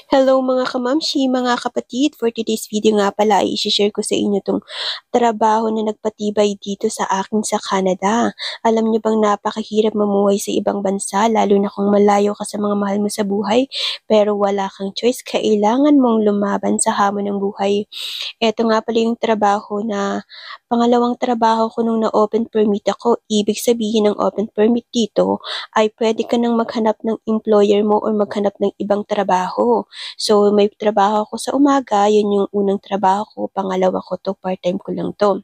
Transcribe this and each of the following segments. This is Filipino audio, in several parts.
Hello mga kamamshi, mga kapatid. For today's video nga pala ay i-share ko sa inyo tong trabaho na nagpatibay dito sa akin sa Canada. Alam niyo bang napakahirap mamuhay sa ibang bansa, lalo na kung malayo ka sa mga mahal mo sa buhay, pero wala kang choice, kailangan mong lumaban sa hamon ng buhay. Eto nga pala yung trabaho na pangalawang trabaho ko nung na-open permit ako. Ibig sabihin ng open permit dito ay pwede ka nang maghanap ng employer mo or maghanap ng ibang trabaho. So, may trabaho ako sa umaga, yun yung unang trabaho ko, pangalawa ko 'to, part-time ko lang 'to.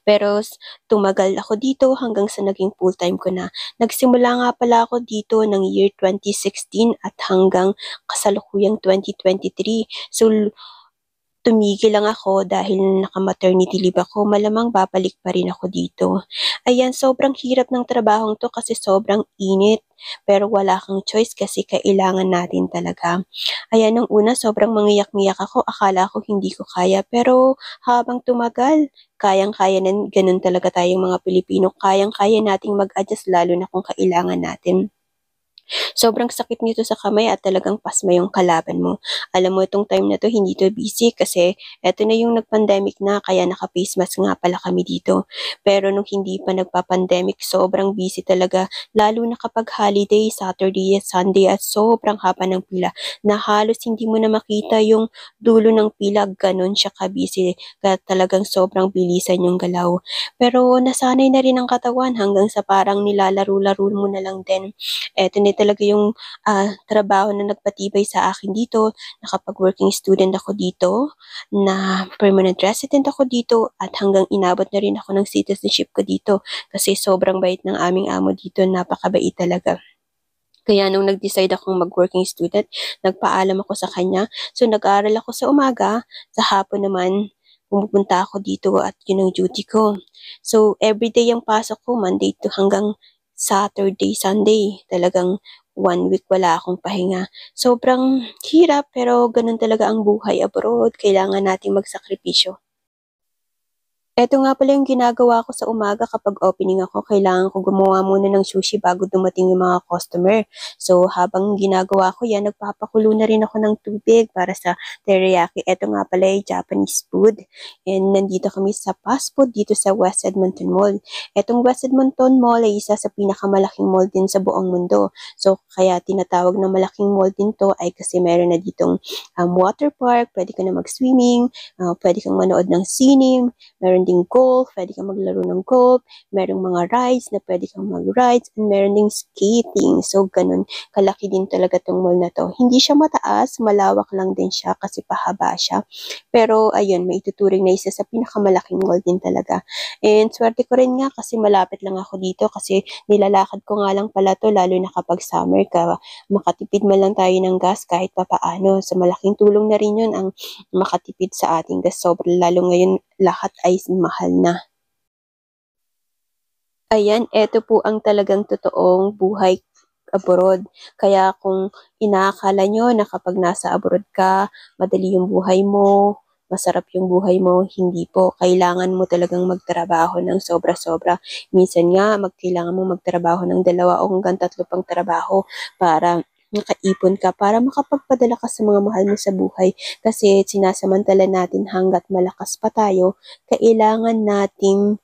Pero tumagal ako dito hanggang sa naging full-time ko na. Nagsimula nga pala ako dito ng year 2016 at hanggang kasalukuyang 2023. So, tumigil lang ako dahil naka-maternity leave ako, malamang babalik pa rin ako dito. Ayan, sobrang hirap ng trabahong 'to kasi sobrang init, pero wala kang choice kasi kailangan natin talaga. Ayan, nung una sobrang mangiyak-ngiyak ako, akala ko hindi ko kaya, pero habang tumagal, kayang-kaya na, gano'n talaga tayong mga Pilipino, kayang-kaya nating mag-adjust lalo na kung kailangan natin. Sobrang sakit nito sa kamay at talagang pasma yung kalaban mo. Alam mo itong time na 'to hindi 'to busy kasi eto na yung nag-pandemic na kaya naka-face mask nga pala kami dito. Pero nung hindi pa nagpa-pandemic sobrang busy talaga lalo na kapag holiday, Saturday at Sunday at sobrang haba ng pila na halos hindi mo na makita yung dulo ng pila, gano'n siya ka-busy kaya talagang sobrang bilisan yung galaw. Pero nasanay na rin ang katawan hanggang sa parang nilalaro-laro mo na lang din. Eto na talaga yung, trabaho na nagpatibay sa akin dito. Nakapag-working student ako dito, na permanent resident ako dito, at hanggang inabot na rin ako ng citizenship ko dito. Kasi sobrang bait ng aming amo dito, napakabait talaga. Kaya nung nag-decide akong mag-working student, nagpaalam ako sa kanya. So nag-aaral ako sa umaga, sa hapon naman pumupunta ako dito at yun ang duty ko. So everyday ang pasok ko, Monday to hanggang Saturday, Sunday. Talagang 1 week wala akong pahinga. Sobrang hirap pero ganun talaga ang buhay abroad. Kailangan nating magsakripisyo. Eto nga pala yung ginagawa ko sa umaga kapag opening ako, kailangan ko gumawa muna ng sushi bago dumating yung mga customer. So, habang ginagawa ko yan, nagpapakulo na rin ako ng tubig para sa teriyaki. Eto nga pala yung Japanese food. And nandito kami sa fast food dito sa West Edmonton Mall. Etong West Edmonton Mall ay isa sa pinakamalaking mall din sa buong mundo. So, kaya tinatawag na malaking mall din to ay kasi meron na ditong water park, pwede ka na mag-swimming, pwede kang manood ng sine, meron ding golf, pwede kang maglaro ng golf, merong mga rides na pwede kang mag-rides, and meron ding skating. So, ganun. Kalaki din talaga tong mall na to. Hindi siya mataas, malawak lang din siya kasi pahaba siya. Pero, ayun, may ituturing na isa sa pinakamalaking mall din talaga. And, swerte ko rin nga kasi malapit lang ako dito kasi nilalakad ko nga lang pala to lalo na kapag summer ka. Makatipid man lang tayo ng gas kahit papaano. So, malaking tulong na rin yun ang makatipid sa ating gas. Sobrang lalo ngayon lahat ay mahal na. Ayan, eto po ang talagang totoong buhay abroad. Kaya kung inaakala nyo na kapag nasa abroad ka, madali yung buhay mo, masarap yung buhay mo, hindi po. Kailangan mo talagang magtrabaho ng sobra-sobra. Minsan nga, kailangan mo magtrabaho ng 2 o hanggang 3 pang trabaho para makaipon ka, para makapagpadala ka sa mga mahal mo sa buhay. Kasi sinasamantala natin hanggat malakas pa tayo, kailangan nating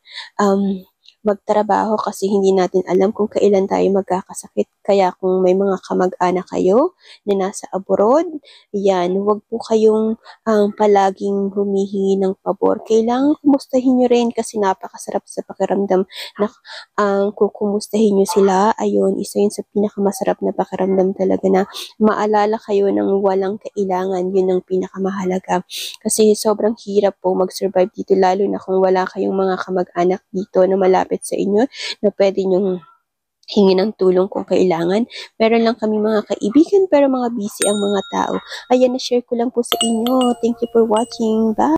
magtrabaho kasi hindi natin alam kung kailan tayo magkakasakit. Kaya kung may mga kamag-anak kayo na nasa abroad, yan, huwag po kayong palaging humihingi ng pabor. Kailangan kumustahin nyo rin kasi napakasarap sa pakiramdam na kung kumustahin nyo sila, ayun, isa yun sa pinakamasarap na pakiramdam talaga na maalala kayo ng walang kailangan. Yun ang pinakamahalaga. Kasi sobrang hirap po mag-survive dito lalo na kung wala kayong mga kamag-anak dito na malapit sa inyo na pwede nyong hingi ng tulong kung kailangan. Meron lang kami mga kaibigan pero mga busy ang mga tao. Ayan, na-share ko lang po sa inyo. Thank you for watching. Bye!